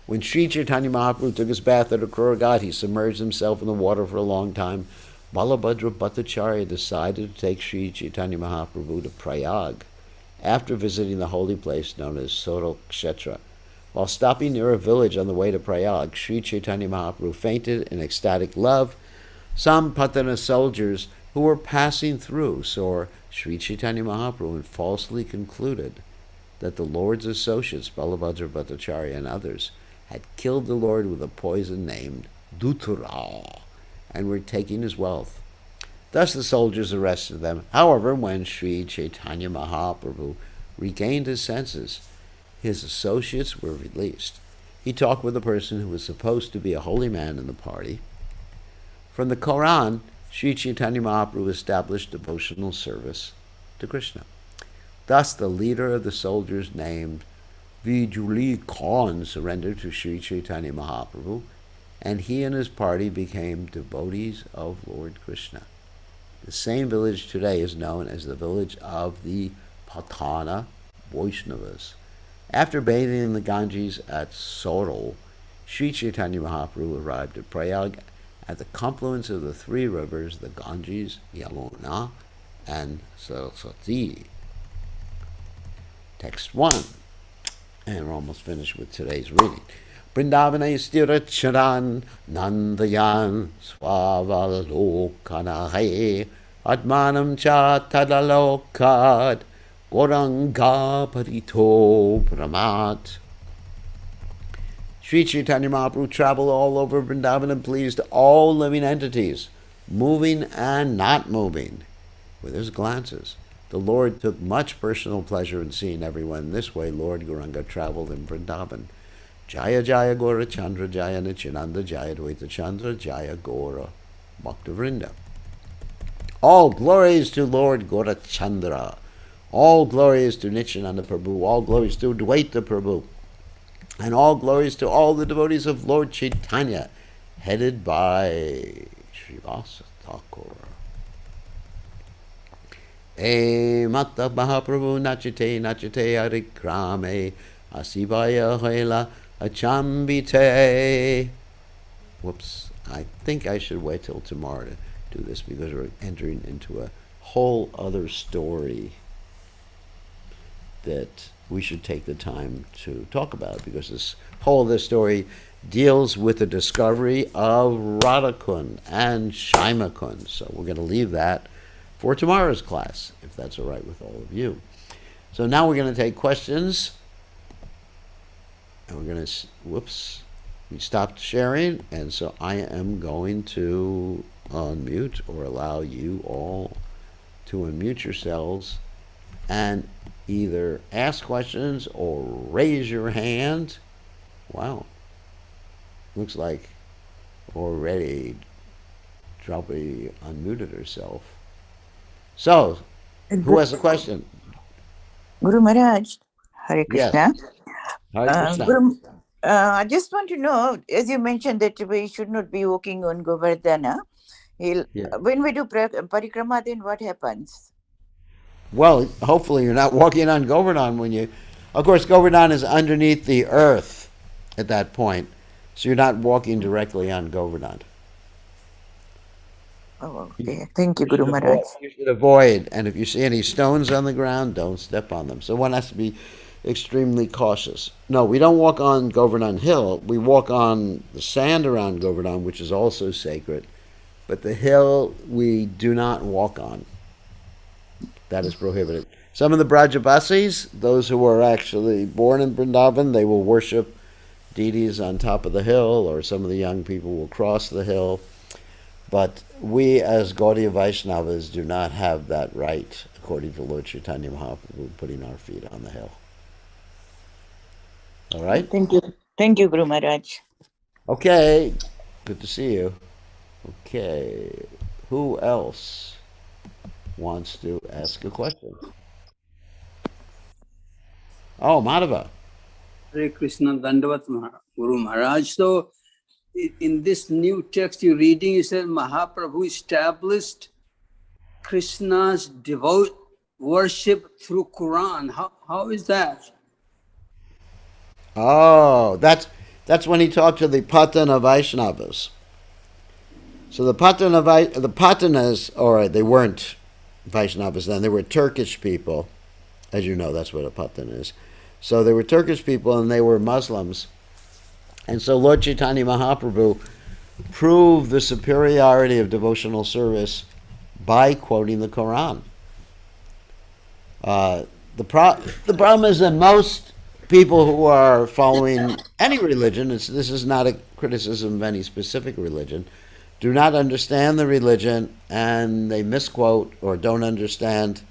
When Sri Chaitanya Mahaprabhu took his bath at Akruragat, he submerged himself in the water for a long time. Balabhadra Bhattacharya decided to take Sri Chaitanya Mahaprabhu to Prayag after visiting the holy place known as Sorokshetra. While stopping near a village on the way to Prayag, Sri Chaitanya Mahaprabhu fainted in ecstatic love. Some Patana soldiers who were passing through saw Sri Chaitanya Mahaprabhu and falsely concluded that the Lord's associates, Balabhadra Bhattacharya and others, had killed the Lord with a poison named Dutura and were taking his wealth. Thus the soldiers arrested them. However, when Sri Chaitanya Mahaprabhu regained his senses, his associates were released. He talked with a person who was supposed to be a holy man in the party. From the Quran, Sri Chaitanya Mahaprabhu established devotional service to Krishna. Thus, the leader of the soldiers named Vijuli Khan surrendered to Sri Chaitanya Mahaprabhu, and he and his party became devotees of Lord Krishna. The same village today is known as the village of the Patana Vaishnavas. After bathing in the Ganges at Sorol, Sri Chaitanya Mahaprabhu arrived at Prayag at the confluence of the three rivers, the Ganges, Yamuna, and Saraswati. Text 1. And we're almost finished with today's reading. Vrindavana stiracharan nandayan swavalokanahe atmanam cha tadalokad Goranga Parito Pramat. Sri Chaitanya Mahaprabhu traveled all over Vrindavan and pleased all living entities, moving and not moving, with his glances. The Lord took much personal pleasure in seeing everyone. In this way, Lord Gauranga traveled in Vrindavan. Jaya Jaya Gora Chandra Jaya Nityananda Jaya Dvaita Chandra Jaya Gora Bhakta Vrinda. All glories to Lord Gora Chandra. All glories to Nityananda Prabhu, all glories to Dvaita Prabhu, and all glories to all the devotees of Lord Chaitanya, headed by Srivasa Thakur. E Mata Mahaprabhu Nachite Nachite Harikrame Asivaya Hela Achambite. Whoops, I think I should wait till tomorrow to do this because we're entering into a whole other story that we should take the time to talk about, because this story deals with the discovery of Radhakund and Shaimakund. So we're going to leave that for tomorrow's class, if that's all right with all of you. So now we're going to take questions. And we're going to, we stopped sharing, and so I am going to unmute or allow you all to unmute yourselves and either ask questions or raise your hand. Wow. Looks like already Draupadi unmuted herself. So, who has a question? Guru Maharaj, Hare Krishna. Yes. Hare Krishna. I just want to know, as you mentioned that we should not be walking on Govardhana. Yeah. When we do parikrama, then what happens? Well, hopefully you're not walking on Govardhan when you. Of course, Govardhan is underneath the earth at that point, so you're not walking directly on Govardhan. Oh, You, okay. Thank you, you Guru should Maharaj. avoid. You should avoid, and if you see any stones on the ground, don't step on them. So one has to be extremely cautious. No, we don't walk on Govardhan Hill. We walk on the sand around Govardhan, which is also sacred. But the hill we do not walk on. That is prohibited. Some of the Brajabasis, those who are actually born in Vrindavan, they will worship deities on top of the hill, or some of the young people will cross the hill. But we, as Gaudiya Vaishnavas, do not have that right, according to Lord Chaitanya Mahaprabhu, putting our feet on the hill. All right? Thank you. Thank you, Guru Maharaj. Okay. Good to see you. Okay. Who else wants to ask a question? Oh, Madhava. Hare Krishna Dandavat Guru Maharaj. So, in this new text you're reading, it says Mahaprabhu established Krishna's devout worship through Quran. How is that? Oh, that's when he talked to the Patana Vaishnavas. So the Patanas, or they weren't Vaishnavas then; they were Turkish people, as you know. That's what a Patan is. So they were Turkish people, and they were Muslims. And so Lord Chaitanya Mahaprabhu proved the superiority of devotional service by quoting the Quran. Uh, the problem is that most people who are following any religion, this is not a criticism of any specific religion, do not understand the religion, and they misquote or don't understand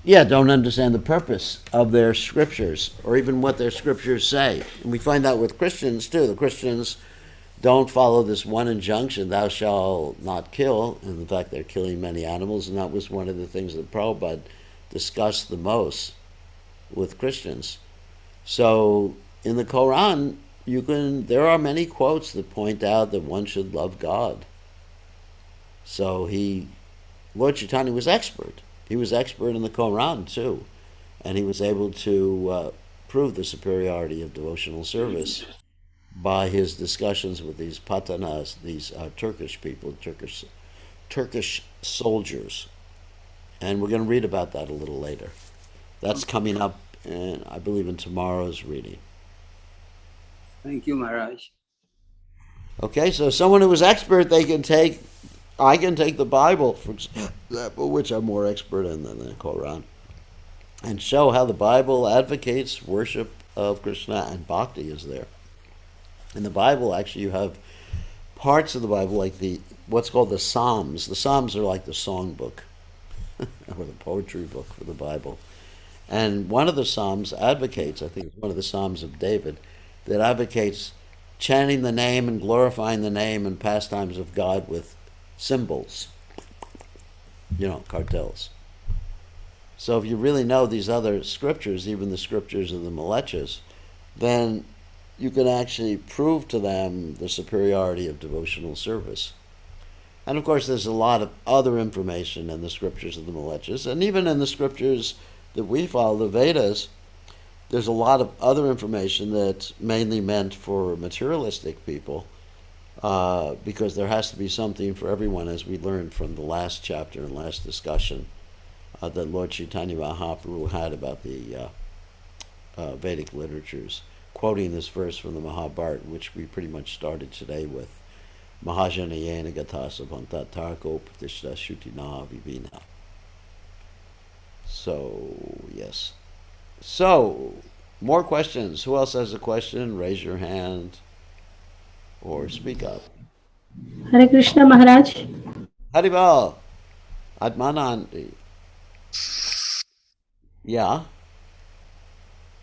the purpose of their scriptures or even what their scriptures say. And we find that with Christians too. The Christians don't follow this one injunction, thou shalt not kill. And in fact, they're killing many animals, and that was one of the things that Prabhupada discussed the most with Christians. So in the Quran, there are many quotes that point out that one should love God. So Lord Chaitanya was expert. He was expert in the Quran too, and he was able to prove the superiority of devotional service by his discussions with these patanas, these Turkish people, Turkish soldiers. And we're going to read about that a little later. That's coming up, I believe, in tomorrow's reading. Thank you, Maharaj. Okay, so someone who is expert, I can take the Bible, for example, which I'm more expert in than the Quran, and show how the Bible advocates worship of Krishna, and bhakti is there. In the Bible, actually, you have parts of the Bible like what's called the Psalms. The Psalms are like the song book or the poetry book for the Bible. And one of the Psalms advocates, I think it's one of the Psalms of David, that advocates chanting the name and glorifying the name and pastimes of God with symbols, cartels. So if you really know these other scriptures, even the scriptures of the Malechas, then you can actually prove to them the superiority of devotional service. And of course, there's a lot of other information in the scriptures of the Malechas, and even in the scriptures that we follow, the Vedas, there's a lot of other information that's mainly meant for materialistic people, because there has to be something for everyone, as we learned from the last chapter and last discussion that Lord Chaitanya Mahaprabhu had about the Vedic literatures, quoting this verse from the Mahabharata, which we pretty much started today with. Mahajanayena gatasa bhanta tarko pratishta shutina vivina. So, yes. So, more questions. Who else has a question? Raise your hand or speak up. Hare Krishna Maharaj. Haribal, Atmanandi. Yeah.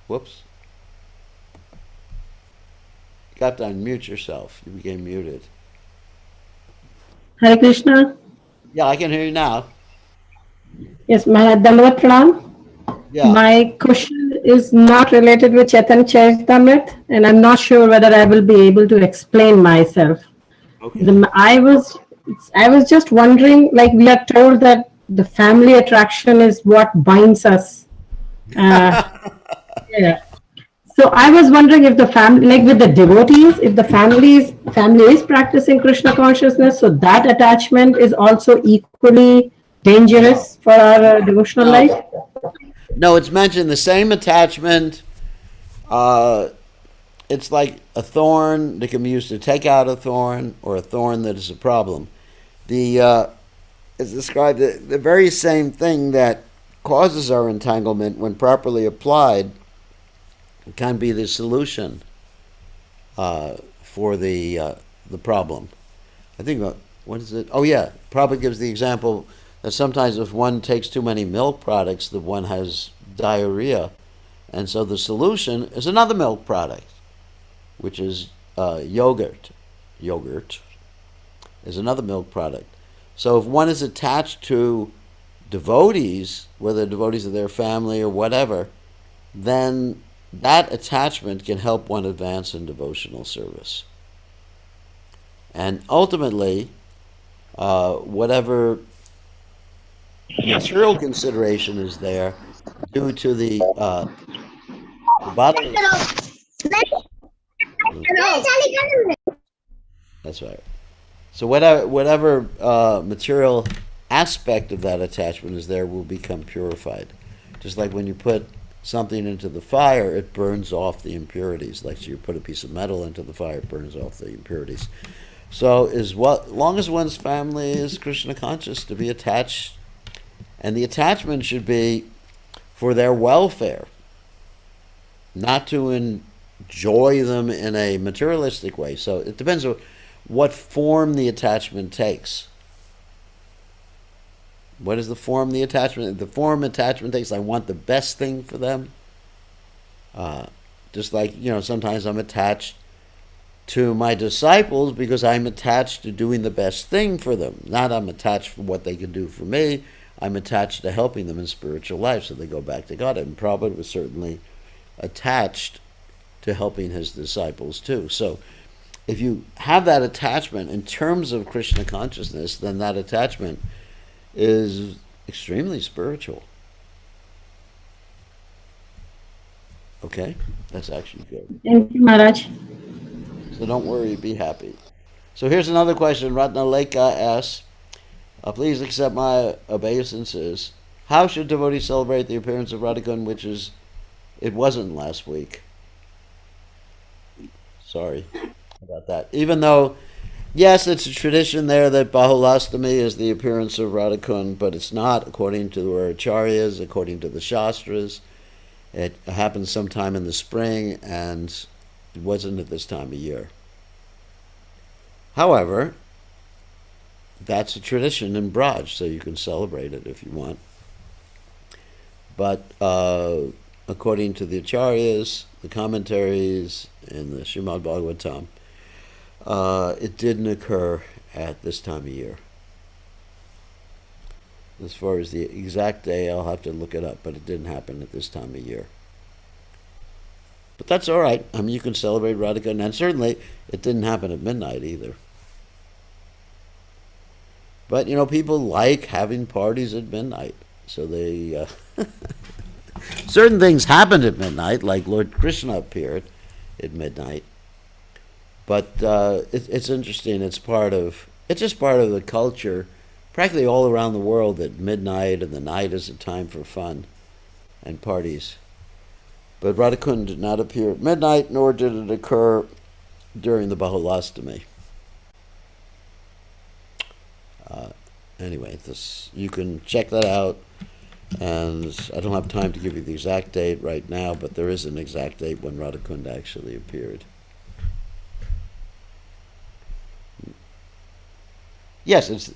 Whoops. You got to unmute yourself. You became muted. Hare Krishna. Yeah, I can hear you now. Yes, Maharaj Dandavat Pranam. Yeah. My question is not related with Chaitanya Charitamrita, and I'm not sure whether I will be able to explain myself. Okay. I was just wondering, like we are told that the family attraction is what binds us. Yeah. So I was wondering if the family, like with the devotees, if the family is practicing Krishna consciousness, so that attachment is also equally dangerous for our devotional No. life. No, it's mentioned the same attachment. It's like a thorn that can be used to take out a thorn, or a thorn that is a problem. It's described the very same thing that causes our entanglement, when properly applied, can be the solution for the problem. I think what is it? Oh yeah, Prabhupada gives the example that sometimes if one takes too many milk products, that one has diarrhea, and so the solution is another milk product, which is yogurt. Yogurt is another milk product. So if one is attached to devotees, whether devotees of their family or whatever, then that attachment can help one advance in devotional service. And ultimately, whatever material consideration is there due to the bodily. That's right. So whatever material aspect of that attachment is there will become purified. Just like when you put something into the fire, it burns off the impurities. Like you put a piece of metal into the fire, it burns off the impurities. So long as one's family is Krishna conscious, to be attached, and the attachment should be for their welfare, not to enjoy them in a materialistic way. So it depends on what form the attachment takes. What is the form of the attachment? The form attachment takes, I want the best thing for them. Just like, sometimes I'm attached to my disciples because I'm attached to doing the best thing for them. Not I'm attached for what they can do for me. I'm attached to helping them in spiritual life so they go back to God. And Prabhupada was certainly attached to helping his disciples too. So if you have that attachment in terms of Krishna consciousness, then that attachment is extremely spiritual. Okay? That's actually good. Thank you, Maharaj. So don't worry, be happy. So here's another question. Ratna Leka asks, please accept my obeisances. How should devotees celebrate the appearance of Radhakund, it wasn't last week? Sorry about that. Even though, yes, it's a tradition there that Bahulastami is the appearance of Radhakund, but it's not, according to our acharyas, according to the Shastras. It happens sometime in the spring, and it wasn't at this time of year. However, that's a tradition in Braj, so you can celebrate it if you want. But according to the acharyas, the commentaries in the Srimad Bhagavatam, it didn't occur at this time of year. As far as the exact day, I'll have to look it up, but it didn't happen at this time of year. But that's all right. I mean, you can celebrate Radhika, and certainly it didn't happen at midnight either. But, people like having parties at midnight, so they... certain things happened at midnight, like Lord Krishna appeared at midnight. But it's interesting. It's just part of the culture, practically all around the world, that midnight and the night is a time for fun and parties. But Radhakund did not appear at midnight, nor did it occur during the Bahulastami. Anyway, you can check that out. And I don't have time to give you the exact date right now, but there is an exact date when Radhakund actually appeared. Yes, it's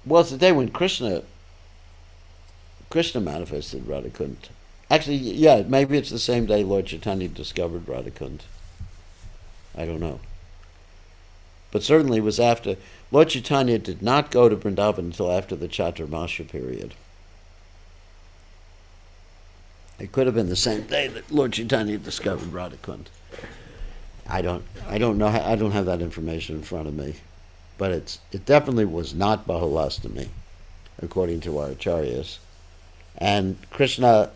the day when Krishna manifested Radhakund. Actually, yeah, maybe it's the same day Lord Chaitanya discovered Radhakund. I don't know. But certainly it was after. Lord Chaitanya did not go to Vrindavan until after the Chaturmasya period. It could have been the same day that Lord Chaitanya discovered Radhakund. I don't know. I don't have that information in front of me, but it definitely was not Bahulastami, according to our acharyas. And Radharani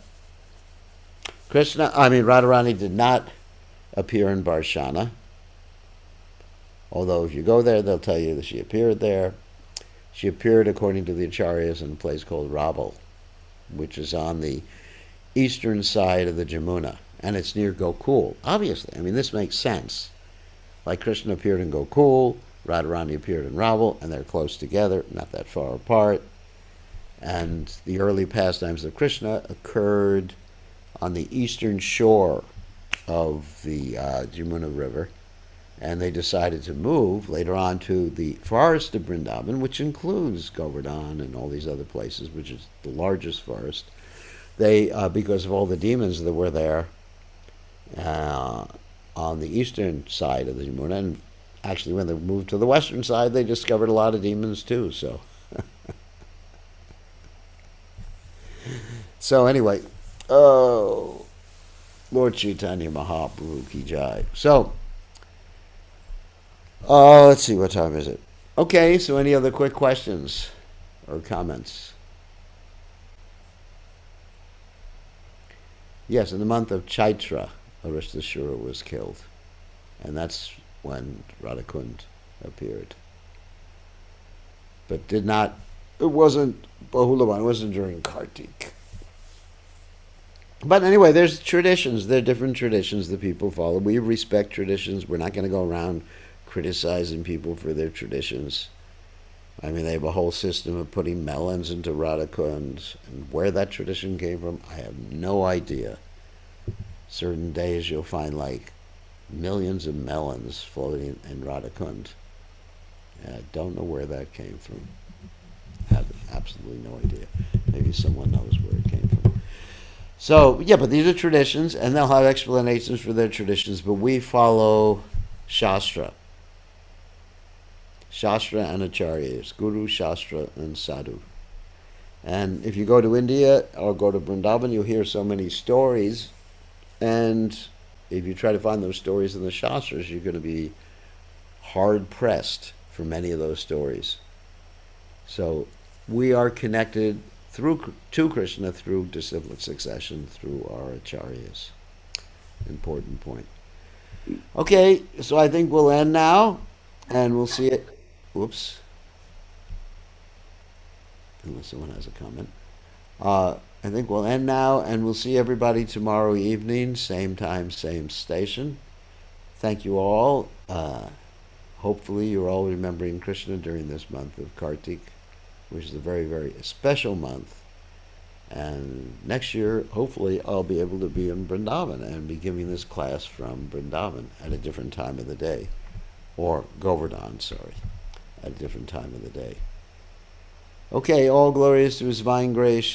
did not appear in Barshana. Although if you go there, they'll tell you that she appeared there. She appeared, according to the acharyas, in a place called Rabal, which is on the eastern side of the Jamuna, and it's near Gokul. Obviously, I mean, this makes sense. Like Krishna appeared in Gokul, Radharani appeared in Rabal, and they're close together, not that far apart. And the early pastimes of Krishna occurred on the eastern shore of the Jamuna River, and they decided to move later on to the forest of Vrindavan, which includes Govardhan and all these other places, which is the largest forest. They, because of all the demons that were there on the eastern side of the Jamuna, and actually when they moved to the western side, they discovered a lot of demons too. So anyway, Lord Chaitanya Mahaprabhu ki jai. So, let's see, what time is it? Okay, so any other quick questions or comments? Yes, in the month of Chaitra, Arishtasura was killed. And that's when Radhakund appeared. But it wasn't Bahulavan, it wasn't during Kartik. But anyway, there's traditions. There are different traditions that people follow. We respect traditions. We're not going to go around criticizing people for their traditions. I mean, they have a whole system of putting melons into Radhakund, and where that tradition came from, I have no idea. Certain days you'll find like millions of melons floating in Radhakund. I don't know where that came from. I have absolutely no idea. Maybe someone knows where it came from. So, yeah, but these are traditions, and they'll have explanations for their traditions, but we follow Shastra. Shastra and Acharyas, Guru, Shastra, and Sadhu. And if you go to India or go to Vrindavan, you'll hear so many stories, and if you try to find those stories in the Shastras, you're going to be hard-pressed for many of those stories. So we are connected to Krishna through disciplic succession, through our acharyas. Important point. Okay, so I think we'll end now, and we'll see it. Whoops. Unless someone has a comment. I think we'll end now, and we'll see everybody tomorrow evening, same time, same station. Thank you all. Hopefully you're all remembering Krishna during this month of Kartik, which is a very, very special month. And next year, hopefully, I'll be able to be in Vrindavan and be giving this class from Vrindavan at a different time of the day. Or Govardhan, sorry, at a different time of the day. Okay, all glorious to His divine grace.